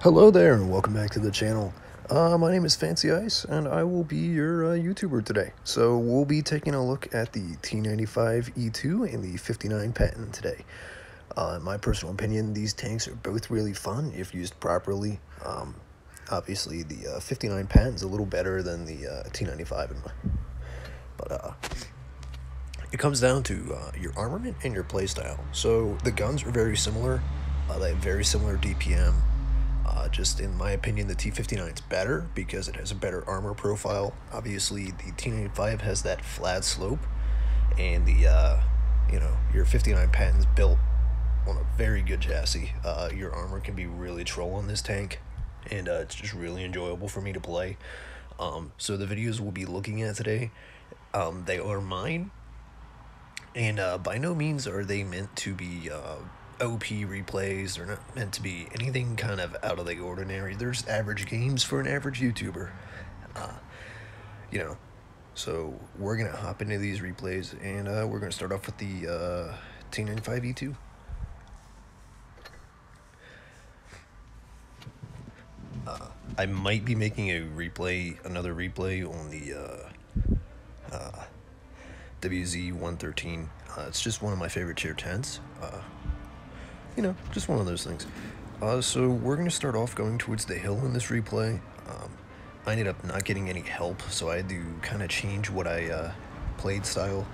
Hello there and welcome back to the channel. My name is Fancy Ice and I will be your YouTuber today. So we'll be taking a look at the T95 E2 and the 59 Patton today. In my personal opinion, these tanks are both really fun if used properly. Obviously the 59 Patton is a little better than the T95, but it comes down to your armament and your playstyle. So the guns are very similar. They have very similar DPM. Just in my opinion, the T59 is better because it has a better armor profile. Obviously, the T95 has that flat slope, and the your 59 Patton's built on a very good chassis. Your armor can be really troll on this tank, and it's just really enjoyable for me to play. So the videos we'll be looking at today, they are mine, and by no means are they meant to be OP replays. They're not meant to be anything kind of out of the ordinary. There's average games for an average YouTuber, so we're gonna hop into these replays, and we're gonna start off with the T95 E2. I might be making another replay on the WZ-113. It's just one of my favorite tier 10s. Just one of those things. So we're going to start off going towards the hill in this replay. I ended up not getting any help, so I had to kind of change what I played style.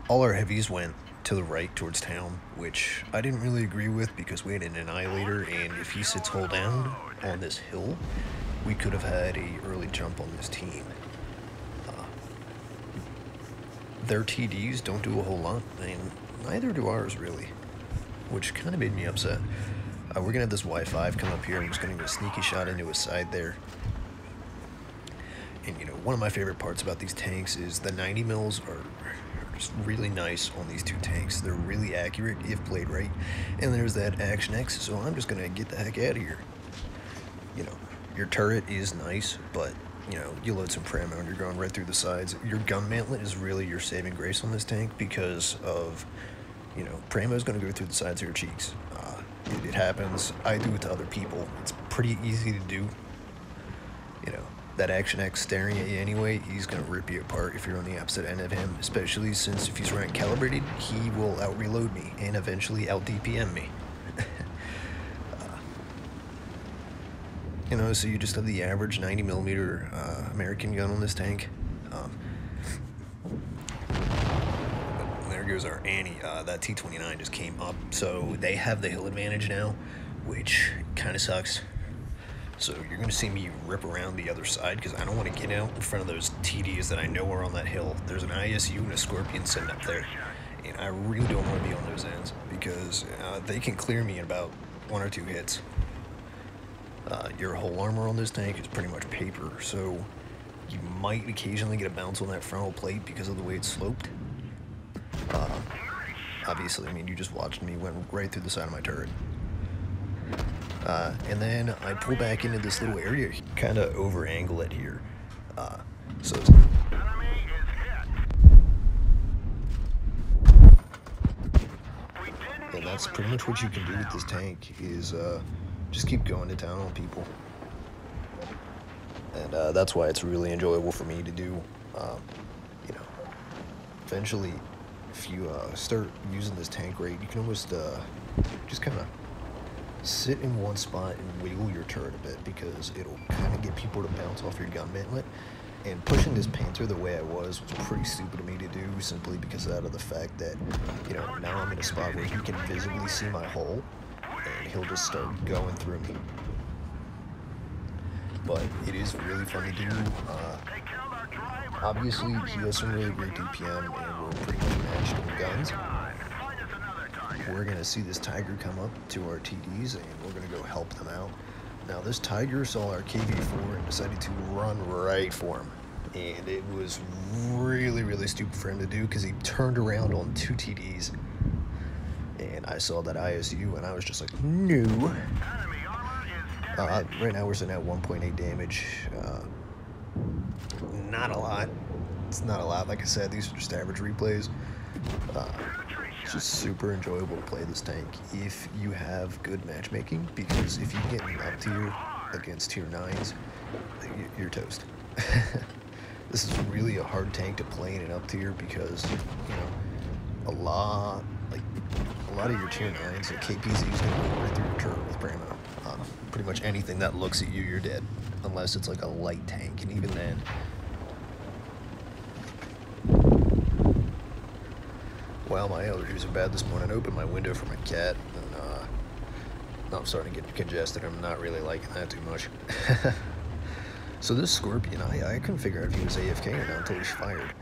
All our heavies went to the right towards town, which I didn't really agree with because we had an annihilator, and if he sits hold down on this hill, we could have had a early jump on this team. Their TDs don't do a whole lot, and neither do ours, really, which kind of made me upset. We're going to have this Y5 come up here. I'm just going to get a sneaky shot into his side there. And, one of my favorite parts about these tanks is the 90 mils are just really nice on these two tanks. They're really accurate if played right. And there's that Action X, so I'm just going to get the heck out of here. Your turret is nice, but you load some Pramo and you're going right through the sides. Your gun mantlet is really your saving grace on this tank because of, Pramo is going to go through the sides of your cheeks. It happens. I do it to other people. It's pretty easy to do. That Action X staring at you anyway, he's going to rip you apart if you're on the opposite end of him, especially since if he's right calibrated, he will out-reload me and eventually out-DPM me. So you just have the average 90mm American gun on this tank. There goes our Annie. That T29 just came up, so they have the hill advantage now, which kind of sucks. So you're going to see me rip around the other side because I don't want to get out in front of those TDs that I know are on that hill. There's an ISU and a Scorpion sitting up there, and I really don't want to be on those ends because they can clear me in about 1 or 2 hits. Your whole armor on this tank is pretty much paper, so you might occasionally get a bounce on that frontal plate because of the way it's sloped. Obviously, you just watched me went right through the side of my turret. And then I pull back into this little area, kind of over angle it here. So and that's pretty much what you can do with this tank is just keep going to town on people. And that's why it's really enjoyable for me to do. Eventually, if you start using this tank rate, you can almost just kind of sit in one spot and wiggle your turret a bit because it'll kind of get people to bounce off your gun mantlet. And pushing this Panther the way I was pretty stupid of me to do, simply because out of the fact that, now I'm in a spot where he can visibly see my hole, and he'll just start going through me. But it is really fun to do. Obviously, he has some really great DPM, and we're pretty much matched on guns. We're going to see this Tiger come up to our TDs, and we're going to go help them out. Now, this Tiger saw our KV4 and decided to run right for him. And it was really, really stupid for him to do because he turned around on 2 TDs. And I saw that ISU, and I was just like, no. Right now, we're sitting at 1.8 damage. not a lot. It's not a lot. Like I said, these are just average replays. It's just super enjoyable to play this tank if you have good matchmaking, because if you get in up tier against tier 9s, you're toast. This is really a hard tank to play in an up tier because, you know, a lot of your tier 9s, like KPZ is going to go right through your turret with Primo. Pretty much anything that looks at you, you're dead. Unless it's like a light tank, and even then. Well, my allergies are bad this morning. I opened my window for my cat, and now I'm starting to get congested. I'm not really liking that too much. So this Scorpion, I couldn't figure out if he was AFK or not until he's fired.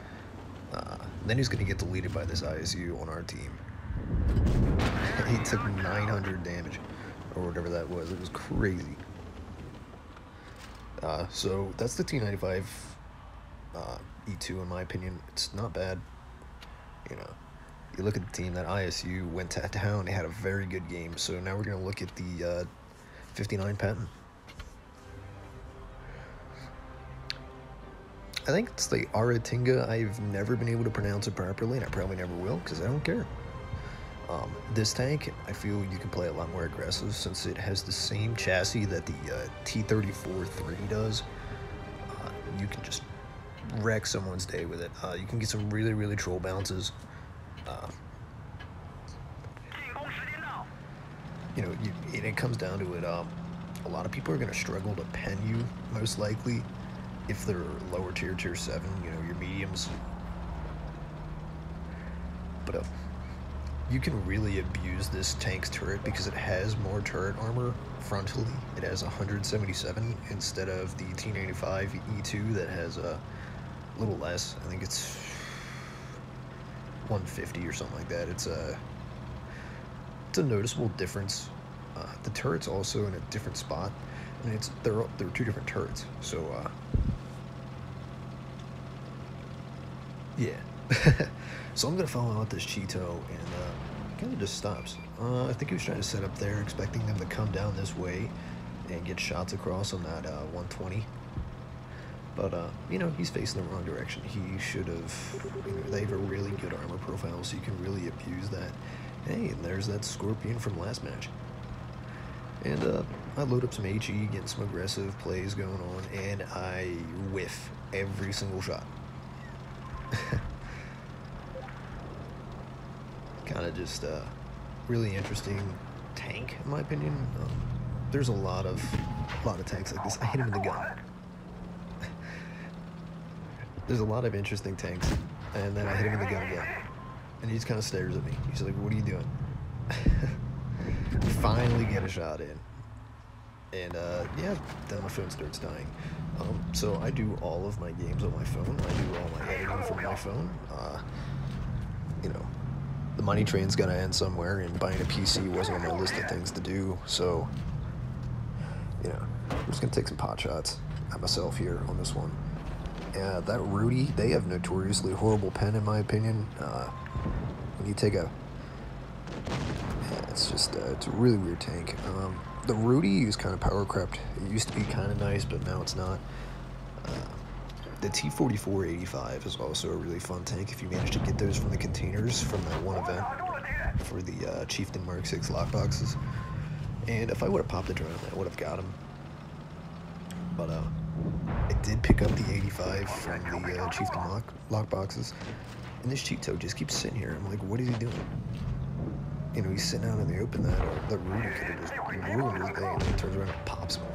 Then he's going to get deleted by this ISU on our team. He took 900 damage, or whatever that was. It was crazy. So that's the T95 E2 in my opinion. It's not bad. You know, you look at the team, that ISU went to town. They had a very good game. So now we're going to look at the 59 patent. I think it's the Aratinga. I've never been able to pronounce it properly, and I probably never will because I don't care. This tank, I feel you can play a lot more aggressive since it has the same chassis that the T-34-3 does. You can just wreck someone's day with it. You can get some really, really troll bounces. You know, it comes down to it. A lot of people are going to struggle to pen you, most likely, if they're lower tier, tier 7, you know, your mediums. But you can really abuse this tank's turret because it has more turret armor frontally. It has 177 instead of the T95 E2 that has a little less. I think it's 150 or something like that. It's a noticeable difference. The turret's also in a different spot, and they're two different turrets. So yeah. So I'm gonna follow out this Cheeto, and kind of just stops. I think he was trying to set up there, expecting them to come down this way and get shots across on that 120. But you know, he's facing the wrong direction. He should have. You know, they have a really good armor profile, so you can really abuse that. Hey, and there's that Scorpion from last match. And I load up some HE, getting some aggressive plays going on, and I whiff every single shot. Kind of just really interesting tank, in my opinion. There's a lot of tanks like this. I hit him in the gun. There's a lot of interesting tanks, and then I hit him in the gun again, and he just kind of stares at me. He's like, "What are you doing?" Finally get a shot in, and yeah, then my phone starts dying. So I do all of my games on my phone. I do all my editing from my phone. You know, the money train's gonna end somewhere, and buying a PC wasn't on my list of things to do. So, you know, I'm just gonna take some pot shots at myself here on this one. Yeah, that Rudy, they have notoriously horrible pen, in my opinion. When you take a, yeah, it's just it's a really weird tank. The Rudy is kind of power crept. It used to be kind of nice, but now it's not. The T-44-85 is also a really fun tank if you manage to get those from the containers from that one event for the Chieftain Mark 6 lockboxes. And if I would have popped the drone, I would have got him. But I did pick up the 85 from the Chieftain lockboxes, and this Cheeto just keeps sitting here. I'm like, what is he doing? You know, he's sitting out in the open. That Rudy could have just ruined his day, and then he turns around and pops him.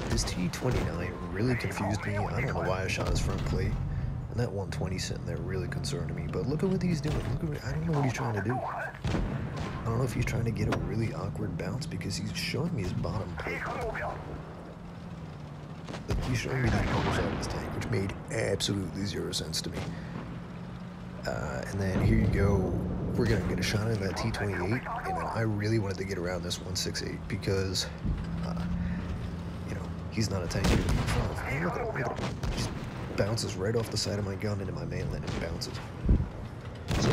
This T-29 really confused me. I don't know why I shot his front plate, and that 120 sitting there really concerned me. But look at what he's doing. I don't know what he's trying to do. I don't know if he's trying to get a really awkward bounce because he's showing me his bottom plate. Like, he's showing me the other side of his tank, which made absolutely 0 sense to me. And then here you go. We're gonna get a shot at that T-28, and I really wanted to get around this 168 because, you know, he's not a tank to be in front of. And look at him. He just bounces right off the side of my gun into my mainland and bounces. So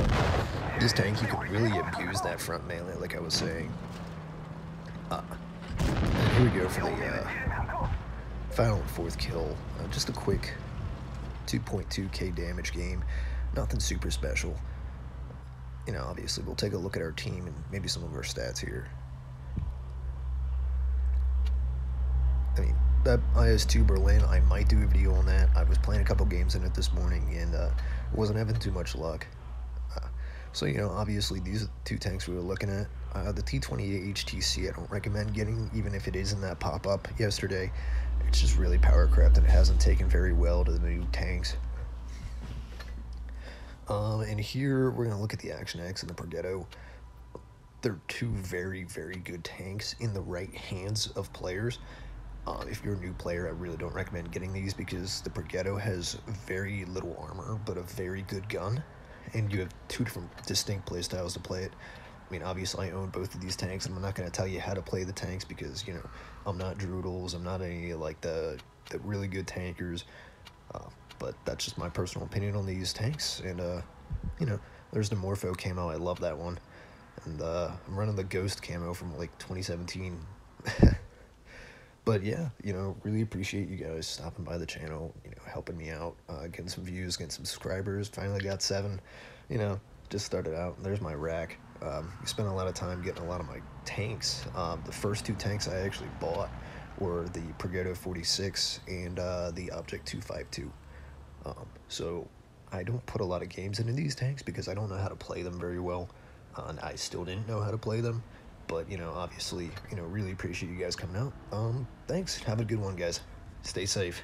this tank, you can really abuse that front mainland, like I was saying. And here we go for the final and fourth kill. Just a quick 2.2k damage game. Nothing super special. You know, obviously we'll take a look at our team and maybe some of our stats here. I mean, that IS-2 Berlin, I might do a video on that. I was playing a couple games in it this morning and wasn't having too much luck. So, you know, obviously these are the two tanks we were looking at. The T-28 HTC I don't recommend getting, even if it is in that pop-up yesterday. It's just really power crept and it hasn't taken very well to the new tanks. And here we're going to look at the Action X and the Progetto. They're two very, very good tanks in the right hands of players. If you're a new player, I really don't recommend getting these because the Progetto has very little armor, but a very good gun. And you have two different distinct play styles to play it. I mean, obviously, I own both of these tanks, and I'm not going to tell you how to play the tanks because, you know, I'm not Droodles, I'm not any, like, the really good tankers. But that's just my personal opinion on these tanks. And, you know, there's the Morpho camo. I love that one. And I'm running the Ghost camo from, like, 2017. But yeah, you know, really appreciate you guys stopping by the channel, you know, helping me out, getting some views, getting some subscribers. Finally got 7, you know, just started out. There's my rack. We spent a lot of time getting a lot of my tanks. The first 2 tanks I actually bought were the Progetto 46 and the Object 252. So I don't put a lot of games into these tanks because I don't know how to play them very well, and I still didn't know how to play them. But, you know, obviously, you know, really appreciate you guys coming out. Thanks. Have a good one, guys. Stay safe.